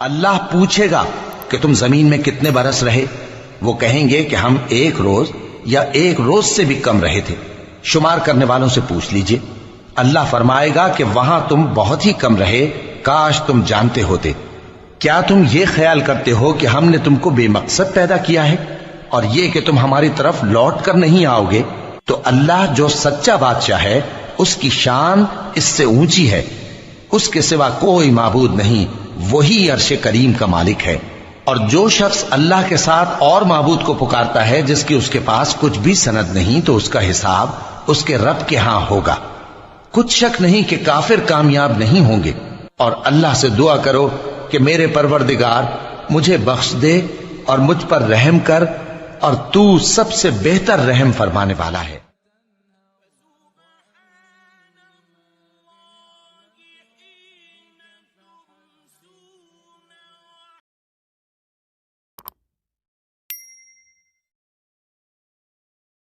اللہ پوچھے گا کہ تم زمین میں کتنے برس رہے؟ وہ کہیں گے کہ ہم 1 روز یا 1 روز سے بھی کم رہے تھے۔ شمار کرنے والوں سے پوچھ لیجئے۔ اللہ فرمائے گا کہ وہاں تم بہت ہی کم رہے، کاش تم جانتے ہوتے۔ کیا تم یہ خیال کرتے ہو کہ ہم نے تم کو بے مقصد پیدا کیا ہے اور یہ کہ تم ہماری طرف لوٹ کر نہیں آؤ گے؟ تو اللہ جو سچا بادشاہ ہے اس کی شان اس سے اونچی ہے، اس کے سوا کوئی معبود نہیں، وہی عرش کریم کا مالک ہے۔ اور جو شخص اللہ کے ساتھ اور معبود کو پکارتا ہے جس کی اس کے پاس کچھ بھی سند نہیں، تو اس کا حساب اس کے رب کے ہاں ہوگا۔ کچھ شک نہیں کہ کافر کامیاب نہیں ہوں گے۔ اور اللہ سے دعا کرو کہ میرے پروردگار مجھے بخش دے اور مجھ پر رحم کر، اور تو سب سے بہتر رحم فرمانے والا ہے۔